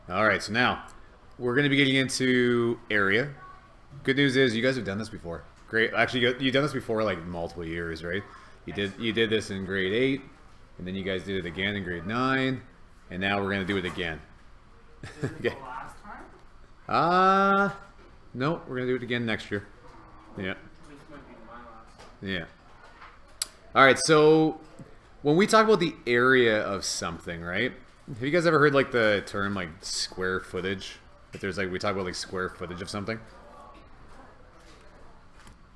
All right, so now we're going to be getting into area. Good news is you guys have done this before. Great. Actually, you've done this before like multiple years, right? You did this in grade 8, and then you guys did it again in grade 9, and now we're going to do it again. Did it the Okay. last time? Uh no, we're going to do it again next year. Yeah. This might be my last. Yeah. All right, so when we talk about the area of something, right? Have you guys ever heard like the term like square footage? If there's like we talk about like square footage of something.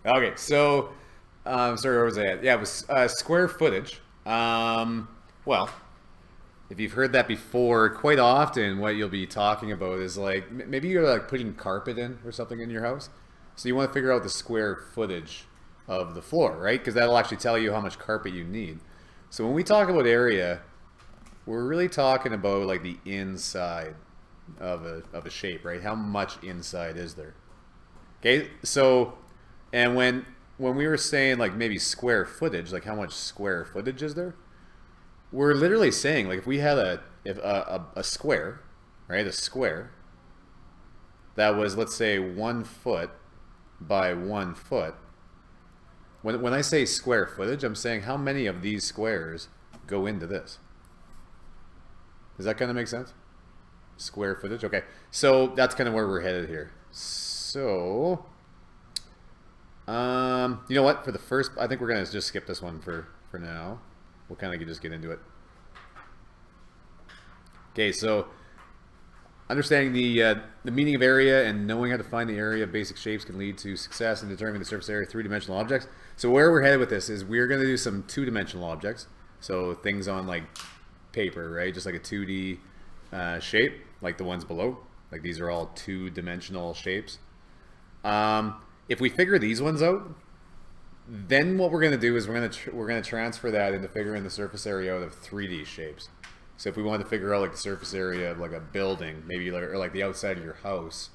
Okay, so sorry, where was I at? Yeah, it was square footage. Well, if you've heard that before, quite often what you'll be talking about is like maybe you're like putting carpet in or something in your house. So you want to figure out the square footage of the floor, right? Because that'll actually tell you how much carpet you need. So when we talk about area, we're really talking about like the inside of a shape, right? How much inside is there? Okay, so and when we were saying like maybe square footage, like how much square footage is there? We're literally saying like if we had a square, right? A square that was, let's say, 1 foot by 1 foot. When I say square footage, I'm saying how many of these squares go into this. Does that kind of make sense? Square footage. Okay, so that's kind of where we're headed here. So, you know what? For the first, I think we're gonna just skip this one for now. We'll kind of just get into it. Okay, so understanding the meaning of area and knowing how to find the area of basic shapes can lead to success in determining the surface area of three-dimensional objects. So where we're headed with this is we're going to do some two-dimensional objects. So things on like paper, right? Just like a 2D shape, like the ones below. Like these are all two-dimensional shapes. If we figure these ones out, then what we're going to do is we're going to transfer that into figuring the surface area out of 3D shapes. So if we wanted to figure out like the surface area of like a building, maybe like, or like the outside of your house,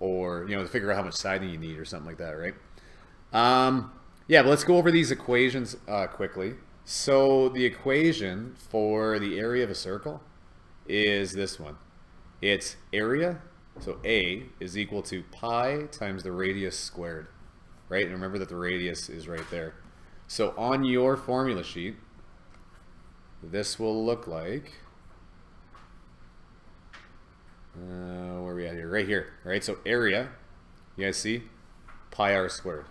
or to figure out how much siding you need or something like that, right? Yeah, but let's go over these equations quickly. So the equation for the area of a circle is this one. It's area, so A is equal to pi times the radius squared, right? And remember that the radius is right there. So on your formula sheet, this will look like, where are we at here? Right here, right? So area, you guys see, pi r squared.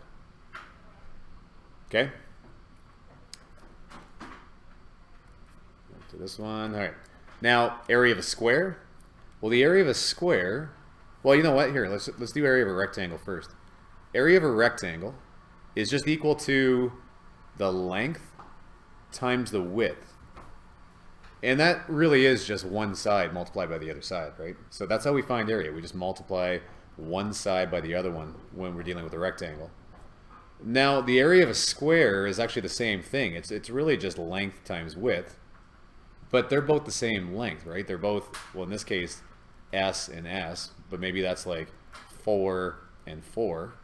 Okay? Back to this one. All right. Now, area of a square. Well, the area of a square, well, you know what? Here, let's do area of a rectangle first. Area of a rectangle is just equal to the length times the width. And that really is just one side multiplied by the other side, right? So that's how we find area. We just multiply one side by the other one when we're dealing with a rectangle. Now, the area of a square is actually the same thing. It's really just length times width, but they're both the same length, right? They're both, well, in this case, S and S, but maybe that's like 4 and 4.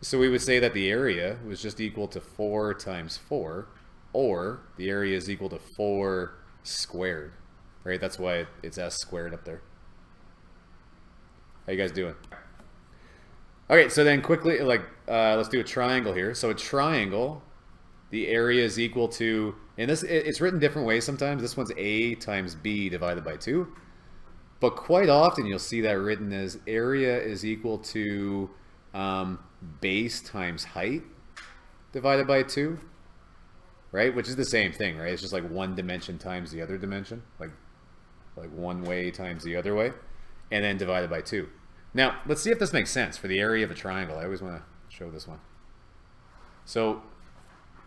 So we would say that the area was just equal to 4 times 4, or the area is equal to 4 squared, right? That's why it's S squared up there. How you guys doing? Okay, so then quickly, let's do a triangle here. So a triangle, the area is equal to, and it's written different ways sometimes. This one's A times B divided by 2. But quite often you'll see that written as area is equal to base times height divided by 2. Right? Which is the same thing, right? It's just like one dimension times the other dimension, like one way times the other way, and then divided by 2. Now, let's see if this makes sense for the area of a triangle. I always want to show this one. So,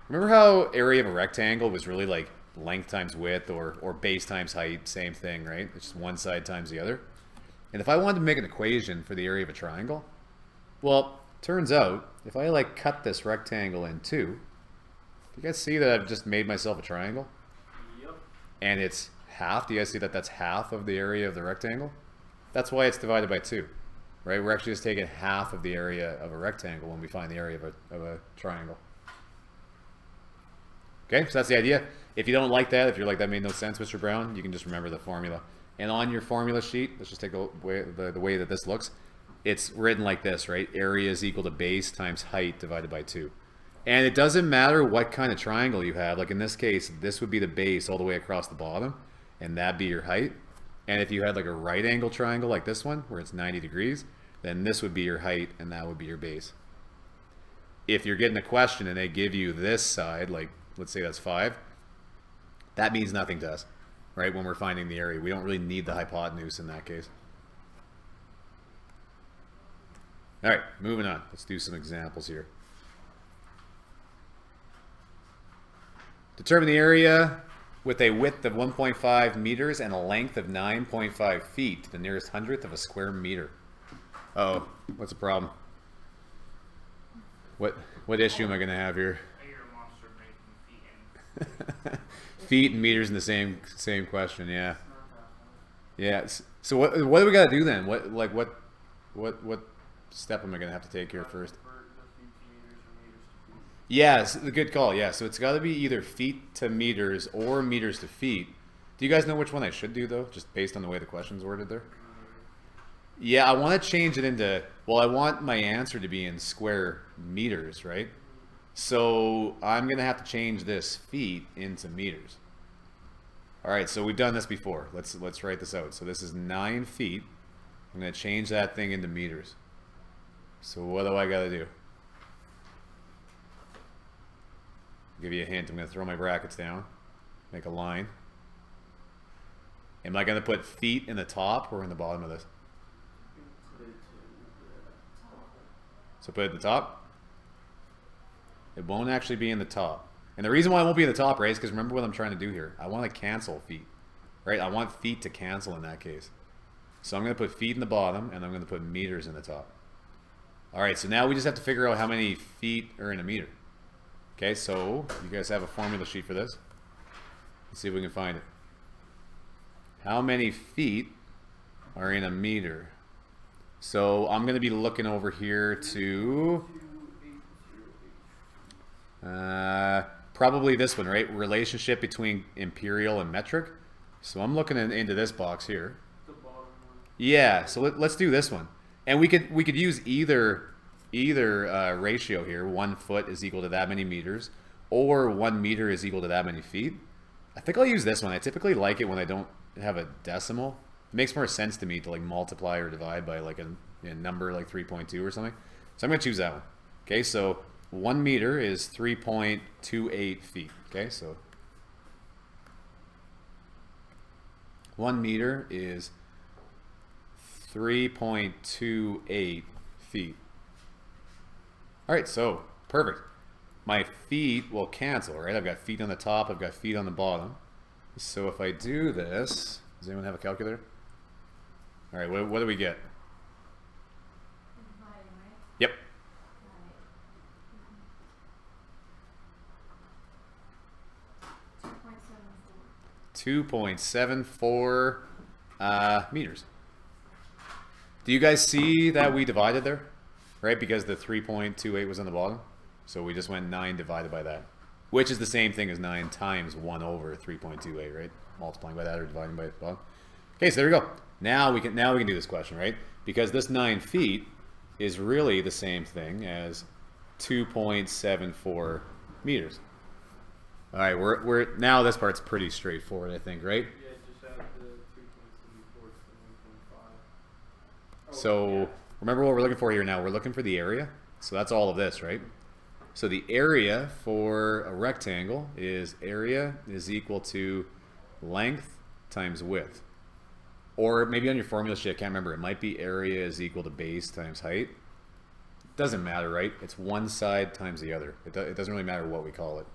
remember how area of a rectangle was really like length times width or base times height, same thing, right? It's just one side times the other. And if I wanted to make an equation for the area of a triangle, well, turns out if I like cut this rectangle in two, you guys see that I've just made myself a triangle? Yep. And it's half. Do you guys see that that's half of the area of the rectangle? That's why it's divided by 2, right? We're actually just taking half of the area of a rectangle when we find the area of a triangle. Okay, so that's the idea. If you don't like that, if you're like, that made no sense, Mr. Brown, you can just remember the formula. And on your formula sheet, let's just take the way that this looks. It's written like this, right? Area is equal to base times height divided by 2. And it doesn't matter what kind of triangle you have. Like in this case, this would be the base all the way across the bottom, and that'd be your height. And if you had like a right angle triangle like this one, where it's 90 degrees, then this would be your height, and that would be your base. If you're getting a question and they give you this side, like let's say that's 5, that means nothing to us, right? When we're finding the area, we don't really need the hypotenuse in that case. All right, moving on. Let's do some examples here. Determine the area with a width of 1.5 meters and a length of 9.5 feet to the nearest hundredth of a square meter. Uh-oh, what's the problem? What issue am I going to have here? I hear a monster making feet and Feet and meters in the same question, yeah. Yeah. So what do we got to do then? What step am I going to have to take here first? Yes, the good call. Yeah, so it's got to be either feet to meters or meters to feet. Do you guys know which one I should do though, just based on the way the question's worded there? Yeah, I want to change it into, well, I want my answer to be in square meters, right? So I'm going to have to change this feet into meters. All right, so we've done this before. Let's write this out. So this is 9 feet. I'm going to change that thing into meters. So what do I got to do? I'll give you a hint. I'm going to throw my brackets down, make a line. Am I going to put feet in the top or in the bottom of this? So put it at the top. It won't actually be in the top. And the reason why it won't be in the top, right, is because remember what I'm trying to do here. I want to cancel feet, right? I want feet to cancel in that case. So I'm going to put feet in the bottom, and I'm going to put meters in the top. All right, so now we just have to figure out how many feet are in a meter. Okay, so you guys have a formula sheet for this. Let's see if we can find it. How many feet are in a meter? So I'm going to be looking over here to probably this one, right? Relationship between imperial and metric. So I'm looking into this box here. the bottom one. Yeah, so let's do this one. And we could use either ratio here. 1 foot is equal to that many meters, or 1 meter is equal to that many feet. I think I'll use this one. I typically like it when I don't have a decimal. It makes more sense to me to like multiply or divide by like a number like 3.2 or something. So I'm going to choose that one. Okay, so 1 meter is 3.28 feet. Okay, so 1 meter is 3.28 feet. All right, so perfect. My feet will cancel, right? I've got feet on the top, I've got feet on the bottom. So if I do this, does anyone have a calculator? All right, what do we get? Yep. 2.74 meters. Do you guys see that we divided there? Right, because the 3.28 was on the bottom. So we just went 9 divided by that. Which is the same thing as 9 times 1 over 3.28, right? Multiplying by that or dividing by the bottom. Okay, so there we go. Now we can do this question, right? Because this 9 feet is really the same thing as 2.74 meters. All right, we're now this part's pretty straightforward, I think, right? Yeah, just add the 3.74 to the 1.5. So remember what we're looking for here now. We're looking for the area. So that's all of this, right? So the area for a rectangle is area is equal to length times width. Or maybe on your formula sheet, I can't remember. It might be area is equal to base times height. It doesn't matter, right? It's one side times the other. It doesn't really matter what we call it.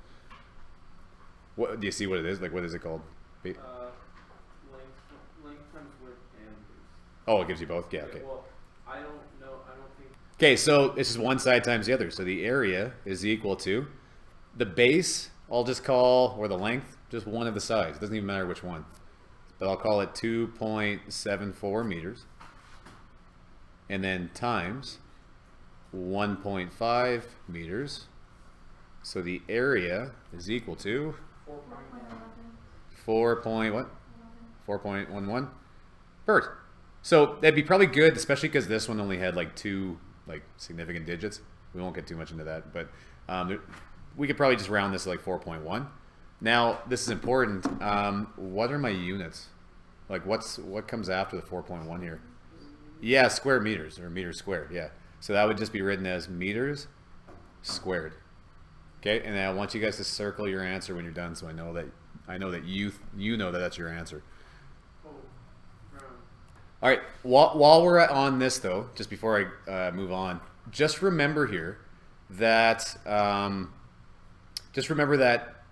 What do you see what it is? Like, what is it called? Length times width and base. Oh, it gives you both? Yeah, okay. Well, I don't know. I don't think. Okay, so this is one side times the other. So the area is equal to the base, I'll just call, or the length, just one of the sides. It doesn't even matter which one. But I'll call it 2.74 meters. And then times 1.5 meters. So the area is equal to 4 point what? 4.11. Perfect. So that'd be probably good, especially because this one only had like 2 like significant digits. We won't get too much into that, but we could probably just round this to like 4.1. Now this is important. What are my units? Like what comes after the 4.1 here? Yeah, square meters or meters squared. Yeah. So that would just be written as meters squared. Okay, and I want you guys to circle your answer when you're done, so I know that you know that that's your answer. All right. While we're on this though, just before I move on, just remember here that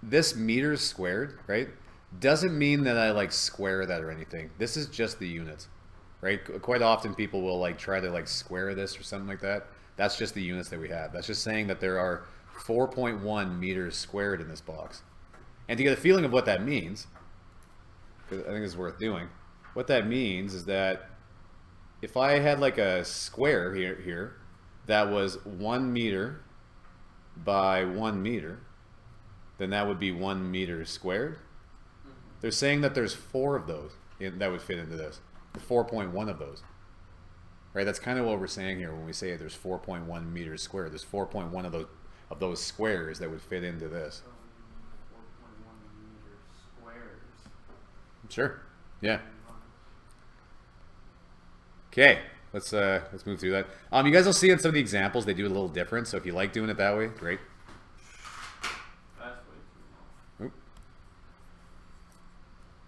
this meters squared, right, doesn't mean that I like square that or anything. This is just the units, right? Quite often people will like try to like square this or something like that. That's just the units that we have. That's just saying that there are 4.1 meters squared in this box. And to get a feeling of what that means, because I think it's worth doing, what that means is that if I had like a square here that was 1 meter by 1 meter, then that would be 1 meter squared. They're saying that there's 4 of those that would fit into this, 4.1 of those. Right? That's kind of what we're saying here when we say there's 4.1 meters squared. There's 4.1 of those squares that would fit into this. 4.1 meters squares. Sure. Yeah. Okay. Let's move through that. You guys will see in some of the examples they do it a little different. So if you like doing it that way, great. That's way too long.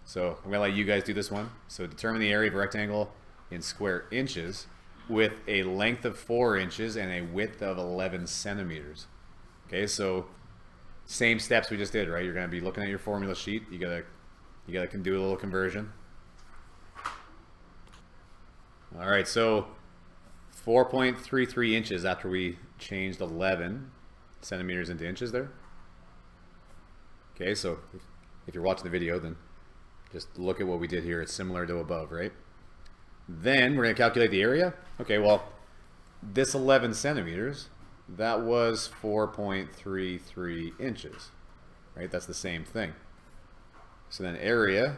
So I'm gonna let you guys do this one. So determine the area of a rectangle in square inches with a length of 4 inches and a width of 11 centimeters. Okay, so same steps we just did, right? You're gonna be looking at your formula sheet. You gotta can do a little conversion. All right, so 4.33 inches after we changed 11 centimeters into inches there. Okay, so if you're watching the video, then just look at what we did here. It's similar to above, right? Then we're going to calculate the area. Okay, well, this 11 centimeters, that was 4.33 inches, right? That's the same thing. So then area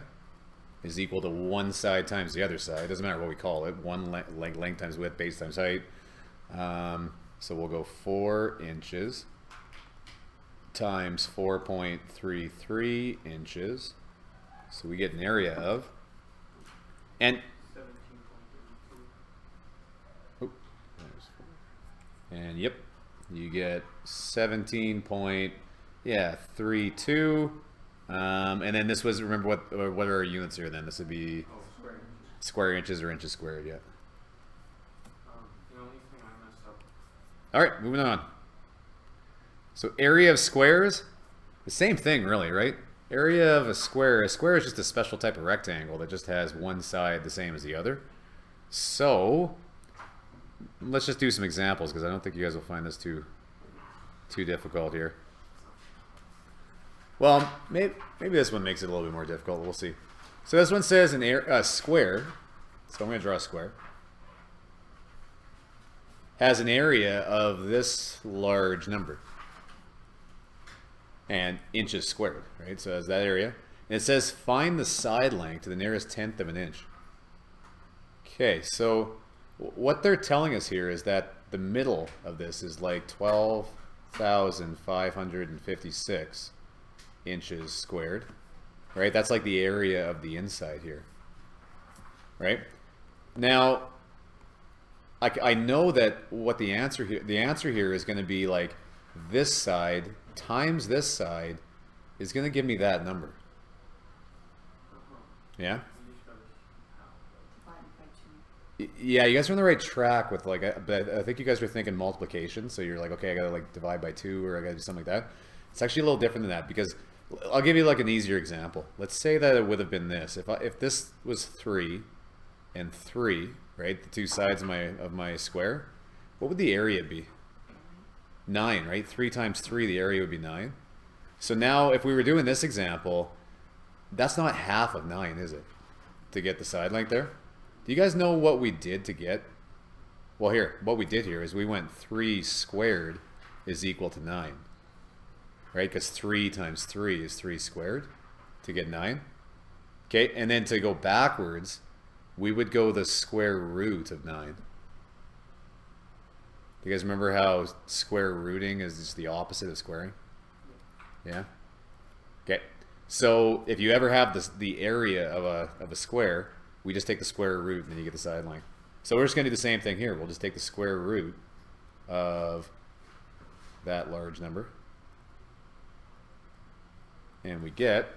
is equal to one side times the other side. Doesn't matter what we call it. One length times width, base times height. So we'll go 4 inches times 4.33 inches. So we get an area of, and 17.32. And yep, you get 17.32. And then this was, remember what are our units here then? This would be Square inches. square inches or inches squared, yeah. The only thing I messed up. All right, moving on. So area of squares, the same thing really, right? Area of a square is just a special type of rectangle that just has one side the same as the other. So let's just do some examples because I don't think you guys will find this too difficult here. Well, maybe this one makes it a little bit more difficult. We'll see. So this one says a square. So I'm going to draw a square. Has an area of this large number. And inches squared, right? So that's that area. And it says find the side length to the nearest tenth of an inch. Okay, so what they're telling us here is that the middle of this is like 12,556 inches squared, right? That's like the area of the inside here, right? Now, I know that what the answer here is going to be like this side times this side is going to give me that number. Yeah? Yeah, you guys are on the right track with like, but I think you guys were thinking multiplication. So you're like, okay, I got to like divide by 2 or I got to do something like that. It's actually a little different than that because I'll give you like an easier example. Let's say that it would have been this. If this was 3 and 3, right? The 2 sides of my square, what would the area be? 9, right? 3 times 3, the area would be 9. So now if we were doing this example, that's not half of 9, is it? To get the side length there? Do you guys know what we did to get? Well, here, what we did here is we went 3 squared is equal to 9. Right? Because 3 times 3 is 3 squared to get 9. Okay, and then to go backwards, we would go the square root of 9. Do you guys remember how square rooting is just the opposite of squaring? Yeah? Okay. So if you ever have this, the area of a square, we just take the square root and then you get the side length. So we're just going to do the same thing here. We'll just take the square root of that large number. And we get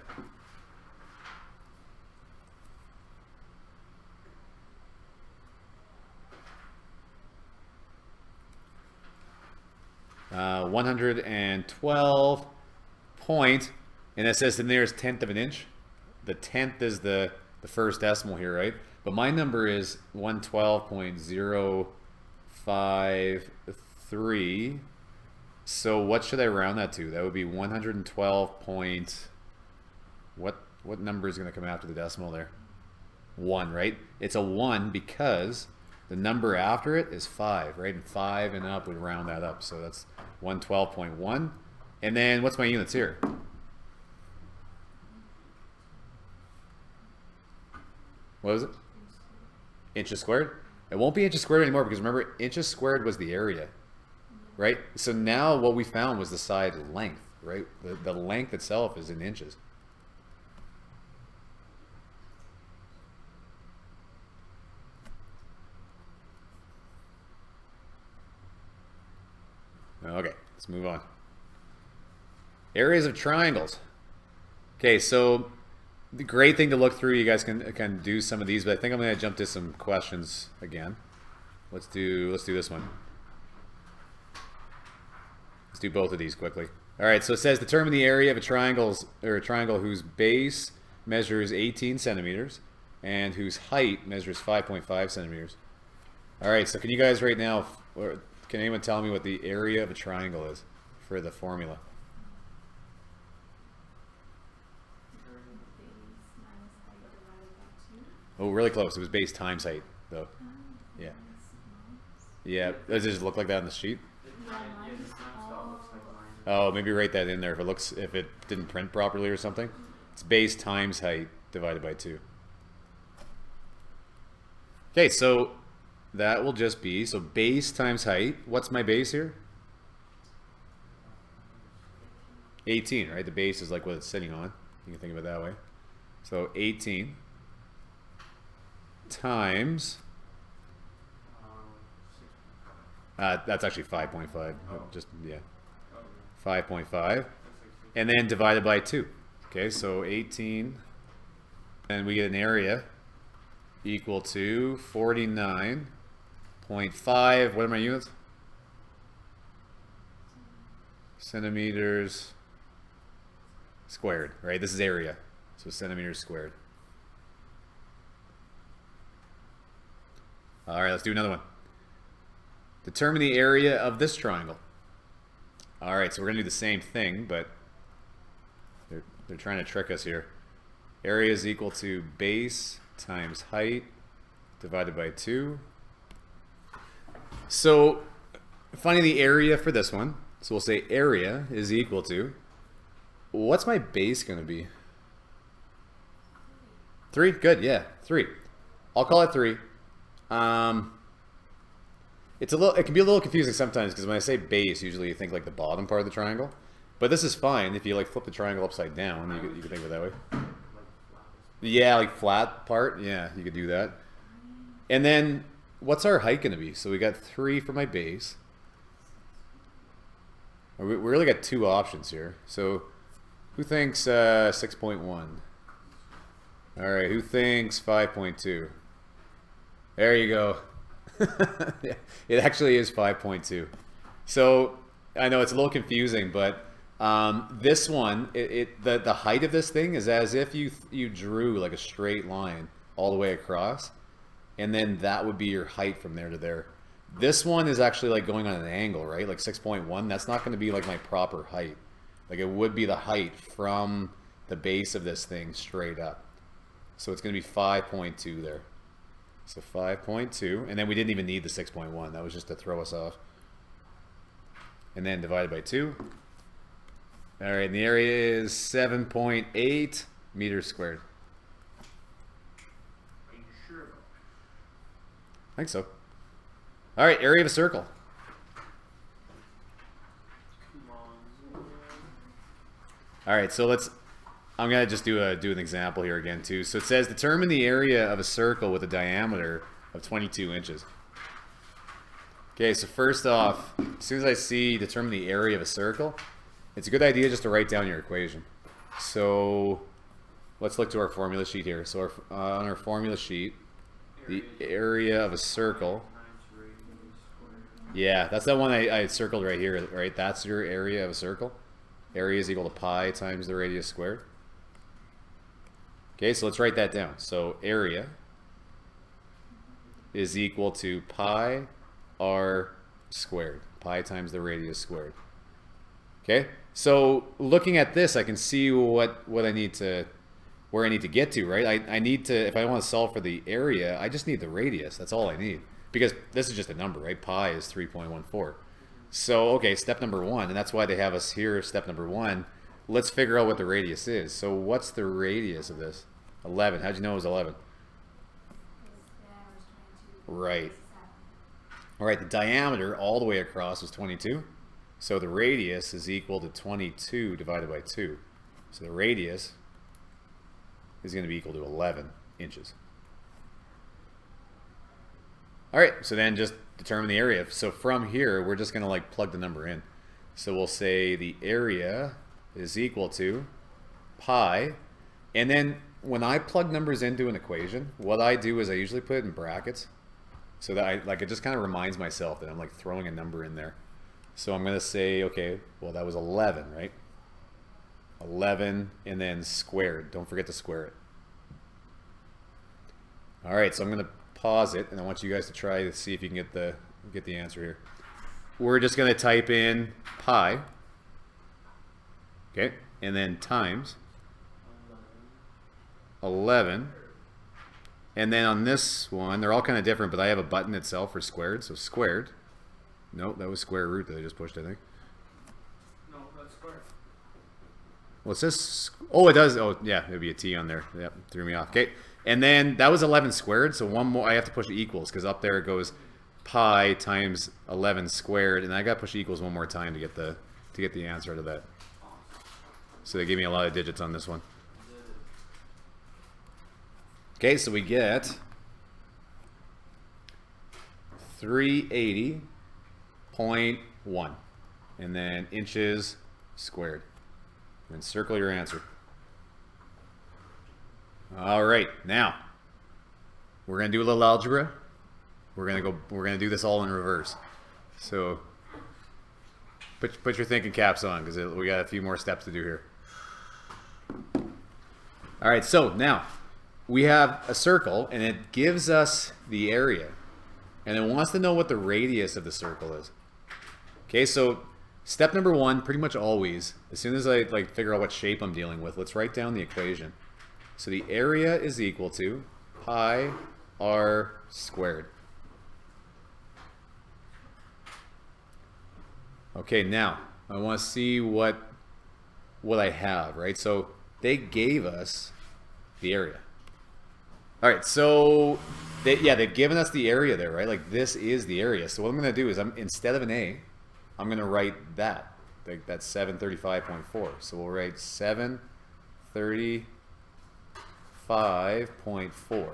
112 point, and it says the nearest tenth of an inch. The tenth is the first decimal here, right? But my number is 112.053. So what should I round that to? That would be 112 point. What number is going to come after the decimal there? 1, right? It's a 1 because the number after it is 5, right? And 5 and up would round that up. So that's 112.1. And then what's my units here? What is it? Inches squared? It won't be inches squared anymore because remember, inches squared was the area, right? So now what we found was the side length, right? The length itself is in inches. Okay, let's move on. Areas of triangles. Okay, so the great thing to look through, you guys can do some of these, but I think I'm going to jump to some questions again. Let's do this one. Let's do both of these quickly. All right, so it says determine the area of a triangle whose base measures 18 centimeters and whose height measures 5.5 centimeters. All right, so can you guys right now, or can anyone tell me what the area of a triangle is for the formula? Oh, really close. It was base times height, though. Yeah. Yeah. Does it just look like that on the sheet? Oh, maybe write that in there if it didn't print properly or something. It's base times height divided by 2. Okay, so that will just be, so base times height. What's my base here? 18, right? The base is like what it's sitting on. You can think of it that way. So 18 times, that's actually 5.5. Just, yeah. 5.5. And then divided by 2. Okay, so 18. And we get an area equal to 49.5. What are my units? Centimeters squared, right? This is area. So centimeters squared. All right, let's do another one. Determine the area of this triangle. All right, so we're going to do the same thing, but they're trying to trick us here. Area is equal to base times height divided by 2. So finding the area for this one, so we'll say area is equal to, what's my base going to be? 3? Good, yeah, 3. I'll call it 3. It can be a little confusing sometimes because when I say base, usually you think like the bottom part of the triangle. But this is fine if you like flip the triangle upside down. You can think of it that way. Yeah, like flat part. Yeah, you could do that. And then what's our height going to be? So we got 3 for my base. We really got 2 options here. So who thinks 6.1? All right, who thinks 5.2? There you go. It actually is 5.2. So I know it's a little confusing, but this one, the height of this thing is as if you drew like a straight line all the way across, and then that would be your height from there to there. This one is actually like going on an angle, right? Like 6.1. That's not going to be like my proper height. Like it would be the height from the base of this thing straight up. So it's going to be 5.2 there. So 5.2, and then we didn't even need the 6.1. That was just to throw us off. And then divided by 2. All right, and the area is 7.8 meters squared. Are you sure I think so. All right, area of a circle. Come on. All right, so I'm gonna just do an example here again too. So it says determine the area of a circle with a diameter of 22 inches. Okay, so first off, as soon as I see determine the area of a circle, it's a good idea just to write down your equation. So let's look to our formula sheet here. So on our formula sheet, the area of a circle. Yeah, that's that one I circled right here, right? That's your area of a circle. Area is equal to pi times the radius squared. Okay, so let's write that down. So area is equal to pi r squared. Pi times the radius squared. Okay, so looking at this, I can see what I need to, where I need to get to, right? I need to, if I want to solve for the area, I just need the radius. That's all I need. Because this is just a number, right? Pi is 3.14. So, okay, step number one, and that's why they have us here, step number one. Let's figure out what the radius is. So what's the radius of this? 11. How'd you know it was 11? Right. All right, the diameter all the way across was 22. So the radius is equal to 22 divided by 2. So the radius is going to be equal to 11 inches. All right, so then just determine the area. So from here, we're just going to like plug the number in. So we'll say the area is equal to pi. And then when I plug numbers into an equation, what I do is I usually put it in brackets. So that it just kind of reminds myself that I'm like throwing a number in there. So I'm going to say, okay, well that was 11, right? 11 and then squared. Don't forget to square it. All right, so I'm going to pause it, and I want you guys to try to see if you can get the answer here. We're just going to type in pi, okay, and then times 11, and then on this one, they're all kind of different, but I have a button itself for squared, so squared. Nope, that was square root that I just pushed, I think. No, that's square. Well, it says, oh, it does. Oh, yeah, there'd be a T on there. Yep, threw me off. Okay, and then that was 11 squared, so one more, I have to push equals, because up there it goes pi times 11 squared, and I got to push equals one more time to get the answer out of that. So they gave me a lot of digits on this one. Okay, so we get 380.1, and then inches squared. And circle your answer. All right, now we're gonna do a little algebra. We're gonna do this all in reverse. So put your thinking caps on, because we got a few more steps to do here. All right, so now we have a circle, and it gives us the area, and it wants to know what the radius of the circle is. Okay, so step number one, pretty much always, as soon as I figure out what shape I'm dealing with, let's write down the equation. So the area is equal to pi r squared. Okay, now I want to see what I have, right? So they gave us the area. All right, so they've given us the area there, right? Like this is the area. So what I'm going to do is instead of an A, I'm going to write that. That's 735.4. So we'll write 735.4,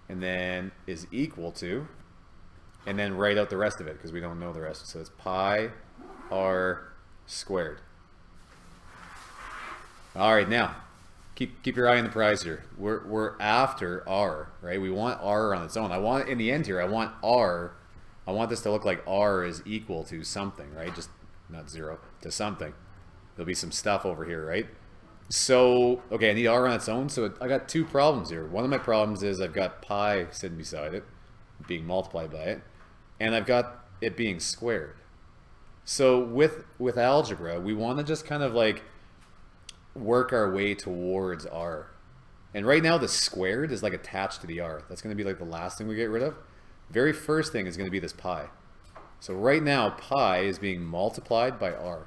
and then is equal to, and then write out the rest of it because we don't know the rest. So it's pi r squared. All right, now keep your eye on the prize here. We're after r, right? We want r on its own. I want, in the end here, I want r. I want this to look like r is equal to something, right? Just not zero, to something. There'll be some stuff over here, right? So, okay, I need r on its own. So I got two problems here. One of my problems is I've got pi sitting beside it, being multiplied by it, and I've got it being squared. So with algebra, we want to just kind of like work our way towards r. And right now the squared is like attached to the r. That's going to be like the last thing we get rid of. Very first thing is going to be this pi. So right now pi is being multiplied by r.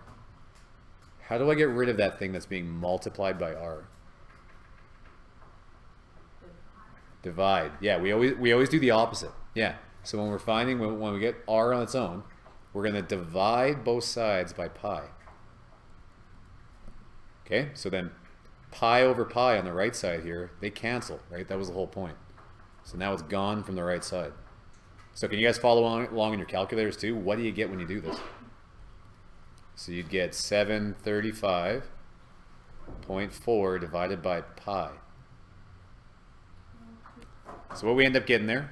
How do I get rid of that thing that's being multiplied by r? Divide. Yeah, we always do the opposite. Yeah. So when we're finding, when we get r on its own, we're going to divide both sides by pi. Okay? So then pi over pi on the right side here, they cancel, right? That was the whole point. So now it's gone from the right side. So can you guys follow along in your calculators too? What do you get when you do this? So you'd get 735.4 divided by pi. So what we end up getting there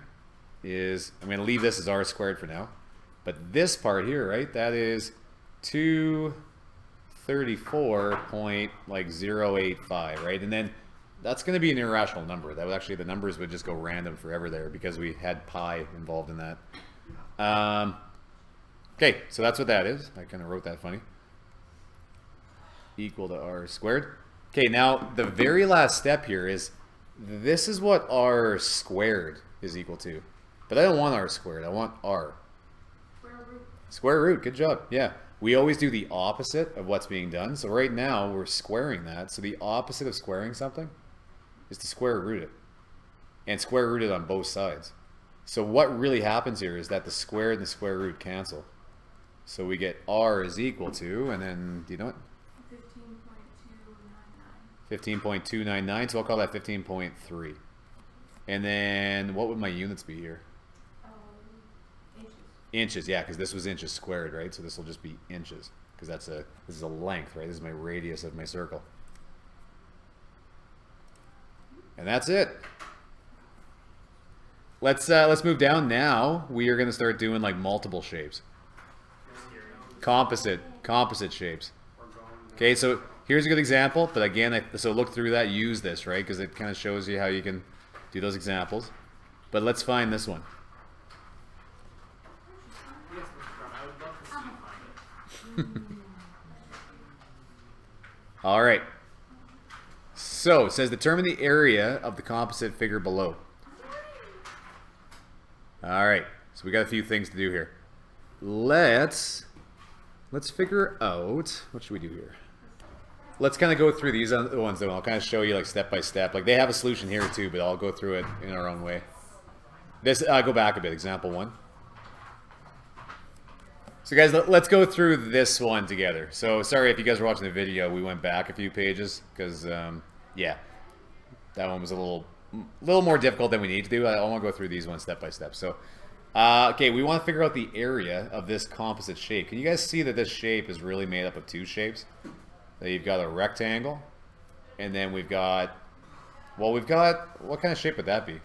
is, I'm going to leave this as r squared for now. But this part here, right, that is 234.085, right? And then that's going to be an irrational number. That would actually, the numbers would just go random forever there because we had pi involved in that. Okay, so that's what that is. I kind of wrote that funny. Equal to r squared. Okay, now the very last step here is, this is what r squared is equal to. But I don't want r squared, I want r. Square root. Square root, good job. Yeah, we always do the opposite of what's being done. So right now we're squaring that. So the opposite of squaring something is to square root it. And square root it on both sides. So what really happens here is that the squared and the square root cancel. So we get r is equal to, and then, do you know what? 15.299. 15.299, so I'll call that 15.3. And then what would my units be here? Inches. Inches, yeah, because this was inches squared, right? So this will just be inches, because this is a length, right? This is my radius of my circle. And that's it. Let's move down now. We are going to start doing like multiple shapes. Composite shapes. Okay, so here's a good example, but again, so look through that, use this, right? Because it kind of shows you how you can do those examples. But let's find this one. Yes, Mr. Brown, I would love to see you find it. All right. So it says determine the area of the composite figure below. All right. So we got a few things to do here. Let's figure out, what should we do here? Let's kind of go through these ones though. I'll kind of show you like step by step. Like they have a solution here too, but I'll go through it in our own way. This go back a bit. Example 1. So guys, let's go through this one together. So sorry if you guys were watching the video, we went back a few pages because yeah, that one was a little more difficult than we need to do. I want to go through these ones step by step. So okay, we want to figure out the area of this composite shape. Can you guys see that this shape is really made up of two shapes? So you've got a rectangle, and then we've got, well, what kind of shape would that be?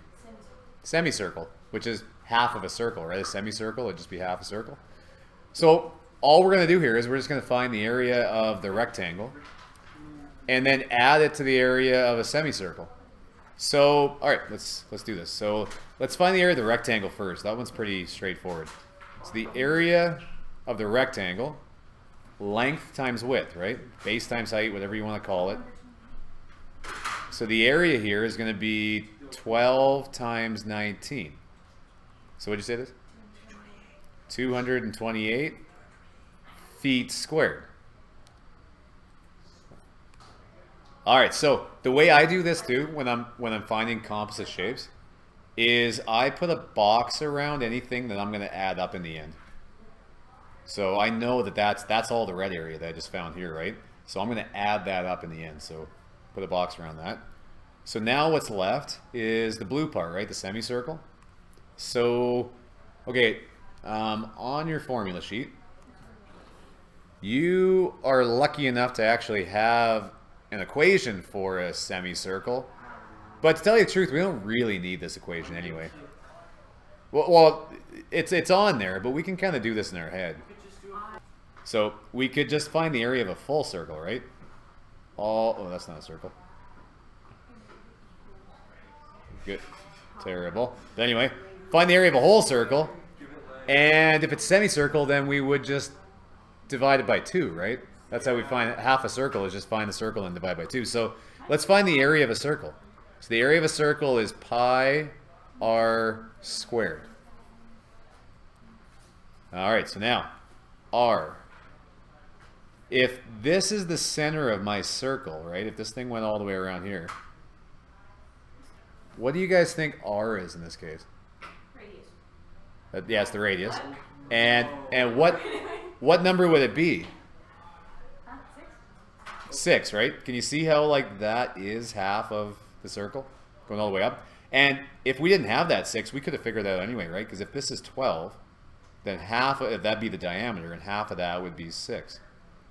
Semicircle, which is half of a circle, right? A semicircle would just be half a circle. So all we're going to do here is we're just going to find the area of the rectangle and then add it to the area of a semicircle. So, all right, let's do this. So let's find the area of the rectangle first. That one's pretty straightforward. So the area of the rectangle, length times width, right? Base times height, whatever you want to call it. So the area here is going to be 12 times 19. So what'd you say this? 228 feet squared. All right, so the way I do this too, when I'm finding composite shapes, is I put a box around anything that I'm going to add up in the end. So I know that that's all the red area that I just found here, right? So I'm going to add that up in the end. So put a box around that. So now what's left is the blue part, right? The semicircle. So, okay, on your formula sheet, you are lucky enough to actually have an equation for a semicircle. But to tell you the truth, we don't really need this equation anyway. Well, it's on there, but we can kind of do this in our head. So we could just find the area of a full circle, right? Oh, that's not a circle. Good. Terrible. But anyway, find the area of a whole circle. And if it's semicircle, then we would just divide it by 2, right? That's how we find half a circle, is just find the circle and divide by 2. So let's find the area of a circle. So the area of a circle is pi r squared. All right, so now r. If this is the center of my circle, right? If this thing went all the way around here, what do you guys think r is in this case? Radius. Yeah, it's the radius. And what number would it be? Huh? 6? 6, right? Can you see how like that is half of the circle going all the way up? And if we didn't have that 6, we could have figured that out anyway, right? Because if this is 12, then half of that'd be the diameter, and half of that would be 6.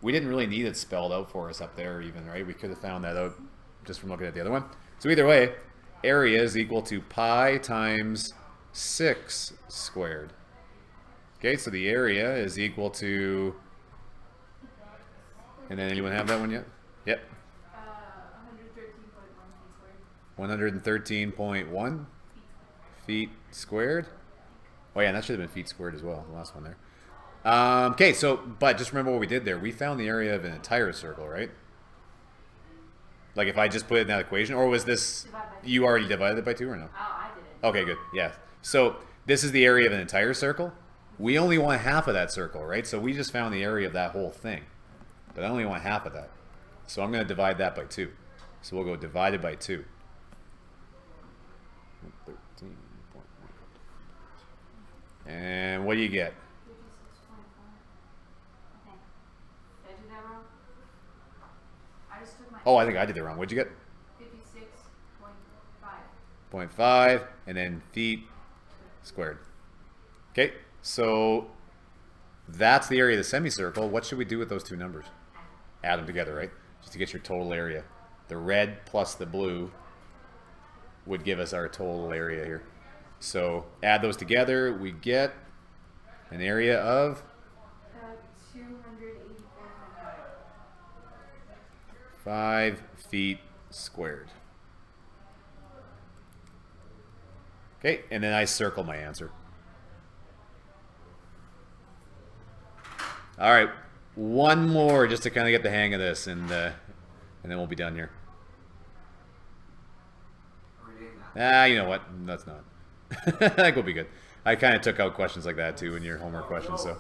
We didn't really need it spelled out for us up there even, right? We could have found that out just from looking at the other one. So either way, area is equal to pi times 6 squared. Okay, so the area is equal to, and then anyone have that one yet? Yep. 113.1 feet squared. 113.1 feet squared. Oh yeah, and that should have been feet squared as well, the last one there. Okay, so, but just remember what we did there. We found the area of an entire circle, right? Like if I just put it in that equation, or was this, Divide by 2. you already divided it by 2 or no? Oh, I did it. Okay, good, yeah. So this is the area of an entire circle. We only want half of that circle, right? So we just found the area of that whole thing. But I only want half of that. So I'm going to divide that by 2. So we'll go divided by 2. 13.1. And what do you get? 56.5. Okay. Did I do that wrong? I just took my. Oh, I think I did it wrong. What'd you get? 56.5. 0.5, and then feet squared. Okay, so that's the area of the semicircle. What should we do with those two numbers? Add them together, right? Just to get your total area. The red plus the blue would give us our total area here. So add those together, we get an area of 284.5. 5 feet squared. Okay, and then I circle my answer. All right, one more just to kind of get the hang of this, and then we'll be done here. Are we doing that? You know what? That's not. I think we'll be good. I kind of took out questions like that too in your homework questions, so.